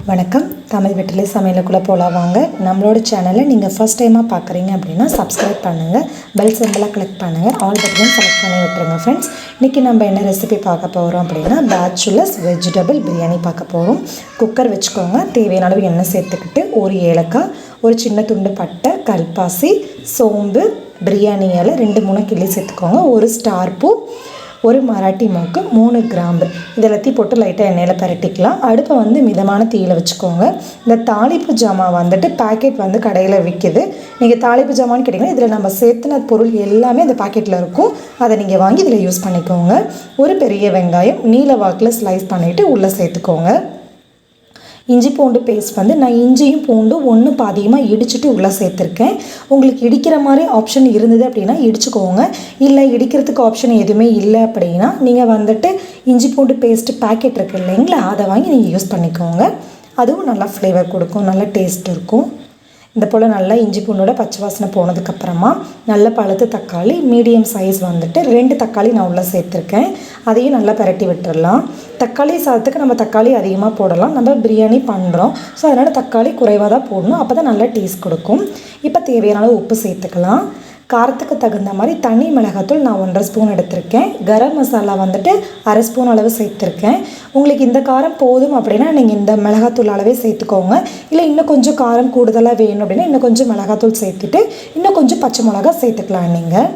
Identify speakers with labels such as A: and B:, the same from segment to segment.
A: வணக்கம். தமிழ் வெற்றிலை சமையலுக்குள்ளே போகலாம் வாங்க. நம்மளோட சேனலை நீங்கள் ஃபஸ்ட் டைமாக பார்க்குறீங்க அப்படின்னா சப்ஸ்கிரைப் பண்ணுங்கள், பெல் சிம்பலை கிளிக் பண்ணுங்கள், ஆல் பட்டன் செலக்ட் பண்ணி விட்டுருங்க ஃப்ரெண்ட்ஸ். இன்றைக்கி நம்ம என்ன ரெசிபி பார்க்க போகிறோம் அப்படின்னா பேச்சுலர்ஸ் வெஜிடபிள் பிரியாணி பார்க்க போகிறோம். குக்கர் வச்சுக்கோங்க. தேவையான அளவு எண்ணெய் சேர்த்துக்கிட்டு ஒரு ஏலக்காய், ஒரு சின்ன துண்டு பட்டை, கல்பாசி, சோம்பு, பிரியாணி இலை 2-3 கிள்ளி சேர்த்துக்கோங்க, ஒரு ஸ்டார் பூ, ஒரு மராட்டி மோக்கு, 3 கிராம்பு இதெல்லாத்தையும் போட்டு லைட்டாக எண்ணெயில் பரட்டிக்கலாம். அடுப்பை மிதமான தீயில் வச்சுக்கோங்க. இந்த தாளிப்பு ஜாமான் பேக்கெட் கடையில் விற்கிது. நீங்கள் தாளிப்பு ஜாமான்னு கேட்டிங்கன்னா இதில் நம்ம சேர்த்துன பொருள் எல்லாமே அந்த பாக்கெட்டில் இருக்கும். அதை நீங்கள் வாங்கி இதில் யூஸ் பண்ணிக்கோங்க. ஒரு பெரிய வெங்காயம் நீல வாக்கில் ஸ்லைஸ் பண்ணிவிட்டு உள்ளே சேர்த்துக்கோங்க. இஞ்சி பூண்டு பேஸ்ட் நான் இஞ்சியும் பூண்டும் ஒன்று பாதியமாக இடிச்சுட்டு உள்ளே சேர்த்துருக்கேன். உங்களுக்கு இடிக்கிற மாதிரி ஆப்ஷன் இருந்தது அப்படின்னா இடிச்சுக்கோங்க. இல்லை இடிக்கிறதுக்கு ஆப்ஷன் எதுவுமே இல்லை அப்படின்னா நீங்கள் இஞ்சி பூண்டு பேஸ்ட்டு பேக்கெட் இருக்குது இல்லைங்களா, அதை வாங்கி நீங்கள் யூஸ் பண்ணிக்கோங்க. அதுவும் நல்லா ஃப்ளேவர் கொடுக்கும், நல்லா டேஸ்ட் இருக்கும். இந்த போல் நல்லா இஞ்சி பூண்டோட பச்சை வாசனை போனதுக்கப்புறமா நல்ல பழுத்து தக்காளி மீடியம் சைஸ் 2 தக்காளி நான் உள்ளே சேர்த்துருக்கேன். அதையும் நல்லா பரட்டி விட்டுடலாம். தக்காளி சாதத்துக்கு நம்ம தக்காளி அதிகமாக போடலாம், நம்ம பிரியாணி பண்ணுறோம். ஸோ அதனால் தக்காளி குறைவாக தான் போடணும், அப்போ தான் நல்லா டேஸ்ட் கொடுக்கும். இப்போ தேவையான அளவு உப்பு சேர்த்துக்கலாம். காரத்துக்கு தகுந்த மாதிரி தனி மிளகாத்தூள் நான் 1.5 ஸ்பூன் எடுத்திருக்கேன். கரம் மசாலா 1/2 ஸ்பூன் அளவு சேர்த்துருக்கேன். உங்களுக்கு இந்த காரம் போதும் அப்படின்னா நீங்கள் இந்த மிளகாத்தூள் அளவே சேர்த்துக்கோங்க. இல்லை இன்னும் கொஞ்சம் காரம் கூடுதலாக வேணும் அப்படின்னா இன்னும் கொஞ்சம் மிளகாத்தூள் சேர்த்துட்டு இன்னும் கொஞ்சம் பச்சை மிளகா சேர்த்துக்கலாம் நீங்கள்.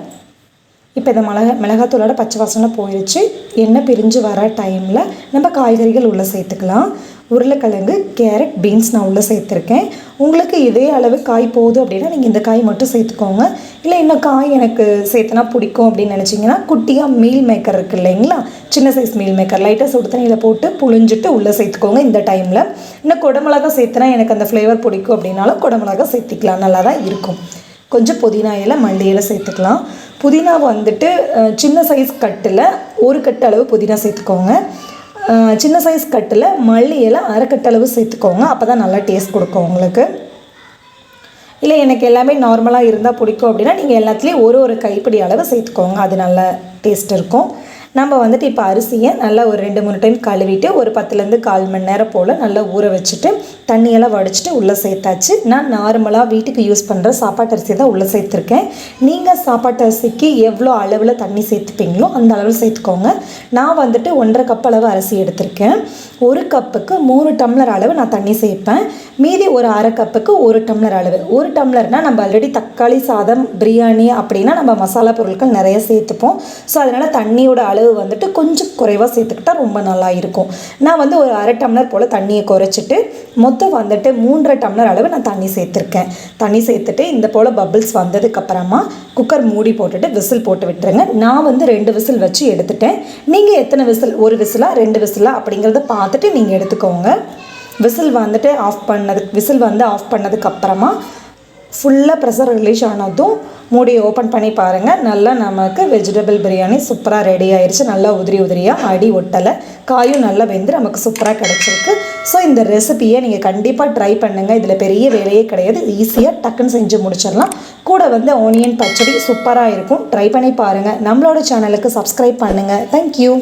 A: இப்போ இந்த மிளகாத்தூளோட பச்சை வாசனை போயிடுச்சு. எண்ணெய் பிரிஞ்சு வர டைமில் நம்ம காய்கறிகள் உள்ளே சேர்த்துக்கலாம். உருளைக்கிழங்கு, கேரட், பீன்ஸ் நான் உள்ளே சேர்த்துருக்கேன். உங்களுக்கு இதே அளவு காய் போதும் அப்படின்னா நீங்கள் இந்த காய் மட்டும் சேர்த்துக்கோங்க. இல்லை இன்னும் காய் எனக்கு சேர்த்துனா பிடிக்கும் அப்படின்னு நினச்சிங்கன்னா குட்டியாக மீல் மேக்கர் இருக்குது இல்லைங்களா, சின்ன சைஸ் மீல் மேக்கர் லைட்டாக சுடு தண்ணியில் போட்டு புழிஞ்சிட்டு உள்ளே சேர்த்துக்கோங்க. இந்த டைமில் இன்னும் குடமிளகா சேர்த்துனா எனக்கு அந்த ஃப்ளேவர் பிடிக்கும் அப்படின்னாலும் குடமிளகா சேர்த்திக்கலாம், நல்லா தான் இருக்கும். கொஞ்சம் புதினா இலை, மல்லி இலை சேர்த்துக்கலாம். புதினா சின்ன சைஸ் கட்டில் 1 கட்டு அளவு புதினா சேர்த்துக்கோங்க. சின்ன சைஸ் கட்டில் மல்லி இலை 1/2 கட்டு அளவு சேர்த்துக்கோங்க. அப்போ தான் நல்லா டேஸ்ட் கொடுக்கும் உங்களுக்கு. இல்லை எனக்கு எல்லாமே நார்மலாக இருந்தால் பிடிக்கும் அப்படின்னா நீங்கள் எல்லாத்துலேயும் ஒரு கைப்பிடி அளவு சேர்த்துக்கோங்க, அது நல்ல டேஸ்ட் இருக்கும். நம்ம இப்போ அரிசியை நல்லா ஒரு 2-3 டைம் கழுவிட்டு ஒரு 10லேருந்து 1/4 மணி நேரம் போல் நல்லா ஊற வச்சுட்டு தண்ணியெல்லாம் வடிச்சிட்டு உள்ளே சேர்த்தாச்சு. நான் நார்மலாக வீட்டுக்கு யூஸ் பண்ணுற சாப்பாட்டு அரிசி தான் உள்ளே சேர்த்துருக்கேன். நீங்கள் சாப்பாட்டு அரிசிக்கு எவ்வளோ அளவில் தண்ணி சேர்த்துப்பீங்களோ அந்த அளவில் சேர்த்துக்கோங்க. நான் 1.5 கப் அளவு அரிசி எடுத்திருக்கேன். 1 கப்புக்கு 3 டம்ளர் அளவு நான் தண்ணி சேர்ப்பேன். மீதி ஒரு 1/2 கப்புக்கு 1 டம்ளர் அளவு. 1 டம்ளர்னால் நம்ம ஆல்ரெடி தக்காளி சாதம், பிரியாணி அப்படின்னா நம்ம மசாலா பொருட்கள் நிறைய சேர்த்துப்போம். ஸோ அதனால் தண்ணியோட அளவு கொஞ்சம் குறைவாக சேர்த்துக்கிட்டா ரொம்ப நல்லா இருக்கும். நான் ஒரு 1/2 டம்ளர் போல் தண்ணியை குறைச்சிட்டு மொத்தம் 3.5 டம்ளர் அளவு நான் தண்ணி சேர்த்துருக்கேன். தண்ணி சேர்த்துட்டு இந்த போல் பபிள்ஸ் வந்ததுக்கப்புறமா குக்கர் மூடி போட்டுட்டு விசில் போட்டு விட்டுருங்க. நான் 2 விசில் வச்சு எடுத்துட்டேன். நீங்கள் எத்தனை விசில், 1 விசிலா 2 விசிலா அப்படிங்கிறத பார்த்துட்டு நீங்கள் எடுத்துக்கோங்க. விசில் ஆஃப் பண்ணதுக்கப்புறமா ஃபுல்லாக ப்ரெஷர் ரிலீஸ் ஆனதும் மூடியை ஓப்பன் பண்ணி பாருங்கள். நல்லா நமக்கு வெஜிடபிள் பிரியாணி சூப்பராக ரெடி ஆயிடுச்சு. நல்லா உதிரியாக அடி ஒட்டலை, காயும் நல்லா வெந்து நமக்கு சூப்பராக கிடச்சிருக்கு. ஸோ இந்த ரெசிபியை நீங்கள் கண்டிப்பாக ட்ரை பண்ணுங்கள். இதில் பெரிய வேலையே கிடையாது, ஈஸியாக டக்குன்னு செஞ்சு முடிச்சிடலாம். கூட ஆனியன் பச்சடி சூப்பராக இருக்கும். ட்ரை பண்ணி பாருங்கள். நம்மளோட சேனலுக்கு சப்ஸ்கிரைப் பண்ணுங்கள். தேங்க்யூ.